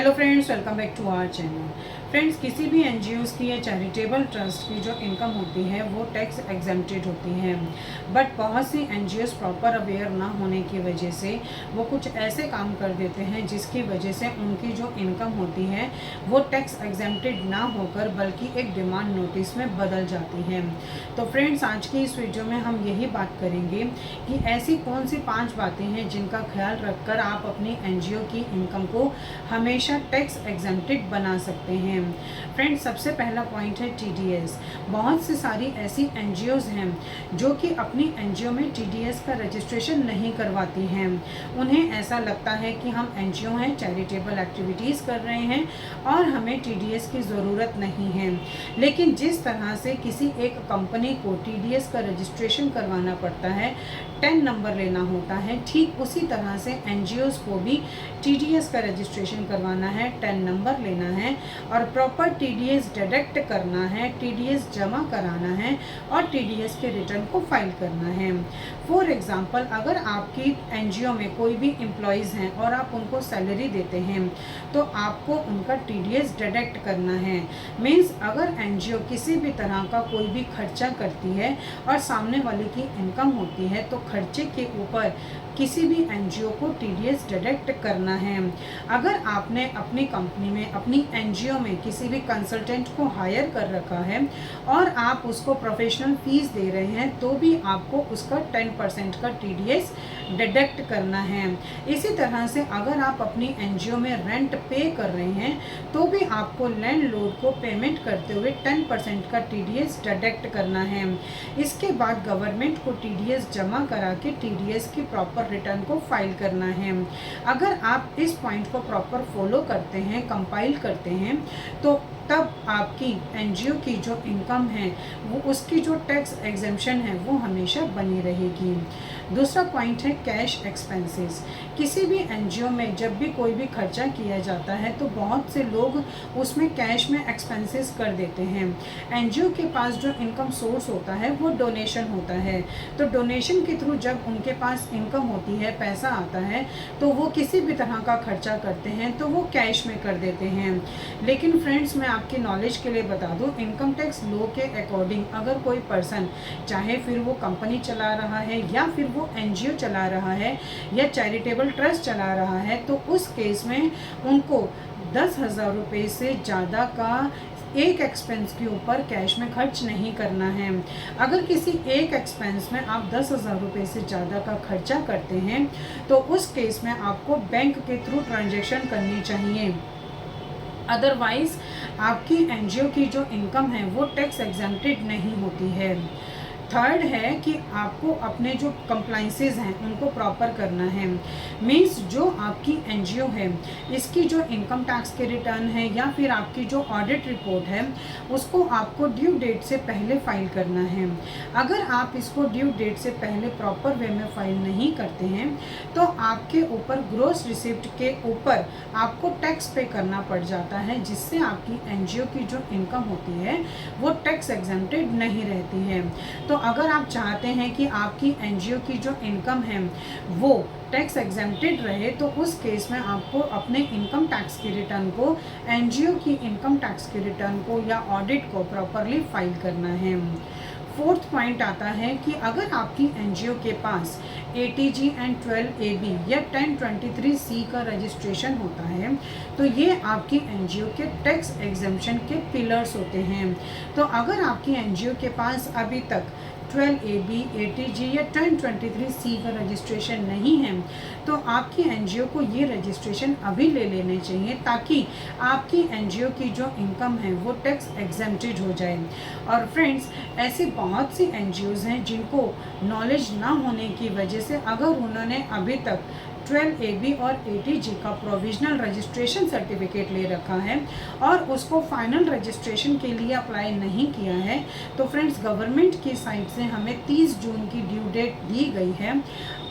Hello friends, welcome back to our channel. Friends, किसी भी NGOs की या चैरिटेबल ट्रस्ट की जो इनकम होती है वो टैक्स एग्जेम्प्टेड होती है। बट बहुत सी एनजीओज़ प्रॉपर अवेयर ना होने की वजह से वो कुछ ऐसे काम कर देते हैं जिसकी वजह से उनकी जो इनकम होती है वो टैक्स एग्जेम्प्टेड ना होकर बल्कि एक डिमांड नोटिस में बदल जाती है। तो फ्रेंड्स, आज की इस वीडियो में हम यही बात करेंगे कि ऐसी कौन सी 5 बातें हैं जिनका ख्याल रखकर आप अपनी एनजीओ की इनकम को हमेशा टैक्स एग्जेम्प्टेड बना सकते हैं। फ्रेंड्स, सबसे पहला पॉइंट है टीडीएस। बहुत सी सारी ऐसी एनजीओज़ हैं जो कि अपनी एनजीओ में टीडीएस का रजिस्ट्रेशन नहीं करवाती हैं। उन्हें ऐसा लगता है कि हम एनजीओ हैं, चैरिटेबल एक्टिविटीज़ कर रहे हैं और हमें टीडीएस की ज़रूरत नहीं है। लेकिन जिस तरह से किसी एक कंपनी को टीडीएस का रजिस्ट्रेशन करवाना पड़ता है, 10 नंबर लेना होता है, ठीक उसी तरह से एनजीओज़ को भी टीडीएस का रजिस्ट्रेशन करवाना है, 10 नंबर लेना है और प्रॉपर टीडीएस डिडक्ट करना है, टीडीएस जमा कराना है और टीडीएस के रिटर्न को फाइल करना है। फॉर एग्जांपल, अगर आपकी एनजीओ में कोई भी एम्प्लॉयज़ हैं और आप उनको सैलरी देते हैं तो आपको उनका टीडीएस डिडक्ट करना है। मीन्स अगर एनजीओ किसी भी तरह का कोई भी खर्चा करती है और सामने वाले की इनकम होती है तो खर्चे के ऊपर किसी भी एनजीओ को टीडीएस डिडक्ट करना है। अगर आपने अपनी कंपनी में, अपनी एनजीओ में किसी भी कंसल्टेंट को हायर कर रखा है और आप उसको प्रोफेशनल फीस दे रहे हैं तो भी आपको उसका 10% का टीडीएस डिडक्ट करना है। इसी तरह से अगर आप अपनी एनजीओ में रेंट पे कर रहे हैं तो भी आपको लैंडलॉर्ड को पेमेंट करते हुए 10% का टीडीएस डिडक्ट करना है। इसके बाद गवर्नमेंट को टीडीएस जमा करा के टीडीएस की प्रॉपर रिटर्न को फाइल करना है। अगर आप इस पॉइंट को प्रॉपर फॉलो करते हैं, कंपाइल करते हैं, तो तब आपकी एनजीओ की जो इनकम है वो उसकी जो टैक्स एग्जेम्पशन है वो हमेशा बनी रहेगी। दूसरा पॉइंट है कैश एक्सपेंसेस। किसी भी एनजीओ में जब भी कोई भी खर्चा किया जाता है तो बहुत से लोग उसमें कैश में एक्सपेंसेस कर देते हैं। एनजीओ के पास जो इनकम सोर्स होता है वो डोनेशन होता है, तो डोनेशन के थ्रू जब उनके पास इनकम होती है, पैसा आता है, तो वो किसी भी तरह का खर्चा करते हैं तो वो कैश में कर देते हैं। लेकिन फ्रेंड्स, मैं आपकी नॉलेज के लिए बता दूं, इनकम टैक्स लॉ के अकॉर्डिंग अगर कोई पर्सन, चाहे फिर वो कंपनी चला रहा है या फिर वो एनजीओ चला रहा है या चैरिटेबल ट्रस्ट चला रहा है, तो उस केस में उनको 10,000 रुपये से ज़्यादा का एक एक्सपेंस के ऊपर कैश में खर्च नहीं करना है। अगर किसी एक एक्सपेंस में आप 10,000 रुपये से ज़्यादा का खर्चा करते हैं तो उस केस में आपको बैंक के थ्रू ट्रांजैक्शन करनी चाहिए। अदरवाइज़ आपकी एनजीओ की जो इनकम है वो टैक्स एग्जेम्प्टेड नहीं होती है। थर्ड है कि आपको अपने जो कंप्लाइंसेस हैं उनको प्रॉपर करना है। मीन्स जो आपकी एनजीओ है इसकी जो इनकम टैक्स के रिटर्न है या फिर आपकी जो ऑडिट रिपोर्ट है उसको आपको ड्यू डेट से पहले फाइल करना है। अगर आप इसको ड्यू डेट से पहले प्रॉपर वे में फाइल नहीं करते हैं तो आपके ऊपर ग्रॉस रिसिप्ट के ऊपर आपको टैक्स पे करना पड़ जाता है, जिससे आपकी एनजीओ की जो इनकम होती है वो टैक्स एग्जेम्प्टेड नहीं रहती है। तो अगर आप चाहते हैं कि आपकी एनजीओ की जो इनकम है वो टैक्स एग्जेम्प्टेड रहे तो उस केस में आपको अपने इनकम टैक्स की रिटर्न को, एनजीओ की इनकम टैक्स की रिटर्न को या ऑडिट को प्रॉपरली फाइल करना है। फोर्थ पॉइंट आता है कि अगर आपकी एनजीओ के पास ATG एंड 12AB या 1023C का रजिस्ट्रेशन होता है तो ये आपकी एनजीओ के टैक्स एग्जेम्पशन के पिलर्स होते हैं। तो अगर आपकी एनजीओ के पास अभी तक 12AB, ATG या 1023C का रजिस्ट्रेशन नहीं है तो आपकी एनजीओ को ये रजिस्ट्रेशन अभी ले लेने चाहिए ताकि आपकी एनजीओ की जो इनकम है वो टैक्स एग्जेम्प्टेड हो जाए। और फ्रेंड्स, ऐसी बहुत सी एनजीओज़ हैं जिनको नॉलेज ना होने की वजह से अगर उन्होंने अभी तक 12AB और ATG का प्रोविजनल रजिस्ट्रेशन सर्टिफिकेट ले रखा है और उसको फाइनल रजिस्ट्रेशन के लिए अप्लाई नहीं किया है तो फ्रेंड्स, गवर्नमेंट की साइड से हमें 30 जून की ड्यू डेट दी गई है।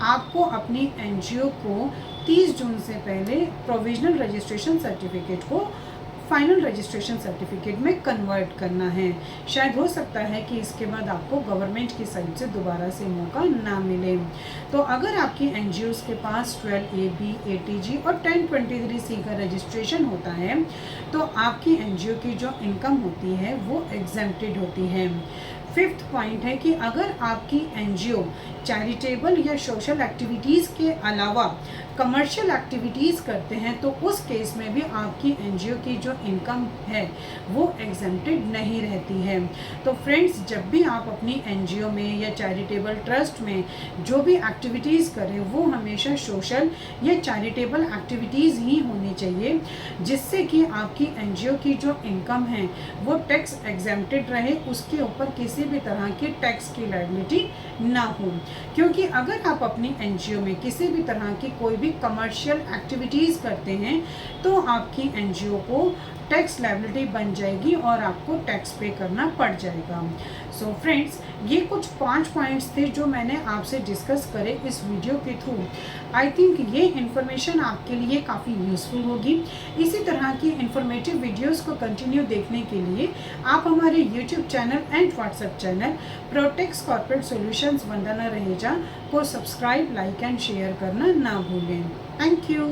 आपको अपनी एनजीओ को 30 जून से पहले प्रोविजनल रजिस्ट्रेशन सर्टिफिकेट को फाइनल रजिस्ट्रेशन सर्टिफिकेट में कन्वर्ट करना है। शायद हो सकता है कि इसके बाद आपको गवर्नमेंट की साइड से दोबारा से मौका ना मिले। तो अगर आपकी एनजीओज़ के पास 12AB, ATG और 1023C का रजिस्ट्रेशन होता है तो आपकी एनजीओ की जो इनकम होती है वो एग्जेम्प्टेड होती है। फिफ्थ पॉइंट है कि अगर आपकी एनजीओ चैरिटेबल या सोशल एक्टिविटीज़ के अलावा कमर्शियल एक्टिविटीज़ करते हैं तो उस केस में भी आपकी एनजीओ की जो इनकम है वो एग्जेम्प्टेड नहीं रहती है। तो फ्रेंड्स, जब भी आप अपनी एनजीओ में या चैरिटेबल ट्रस्ट में जो भी एक्टिविटीज़ करें वो हमेशा सोशल या चैरिटेबल एक्टिविटीज़ ही होनी चाहिए, जिससे कि आपकी एनजीओ की जो इनकम है वो टैक्स एग्जेम्प्टेड रहे, उसके ऊपर किसी भी तरह की टैक्स की लायबिलिटी ना हो। क्योंकि अगर आप अपनी एनजीओ में किसी भी तरह की कोई भी कमर्शियल एक्टिविटीज़ करते हैं तो आपकी एनजीओ को टैक्स लायबिलिटी बन जाएगी और आपको टैक्स पे करना पड़ जाएगा। सो फ्रेंड्स, ये कुछ 5 पॉइंट्स थे जो मैंने आपसे डिस्कस करे इस वीडियो के थ्रू। आई थिंक ये इन्फॉर्मेशन आपके लिए काफ़ी यूज़फुल होगी। इसी तरह की इन्फॉर्मेटिव वीडियोस को कंटिन्यू देखने के लिए आप हमारे YouTube channel and WhatsApp channel Protex corporate solutions Vandana Raheja को सब्सक्राइब, लाइक एंड शेयर करना ना भूलें। Thank you.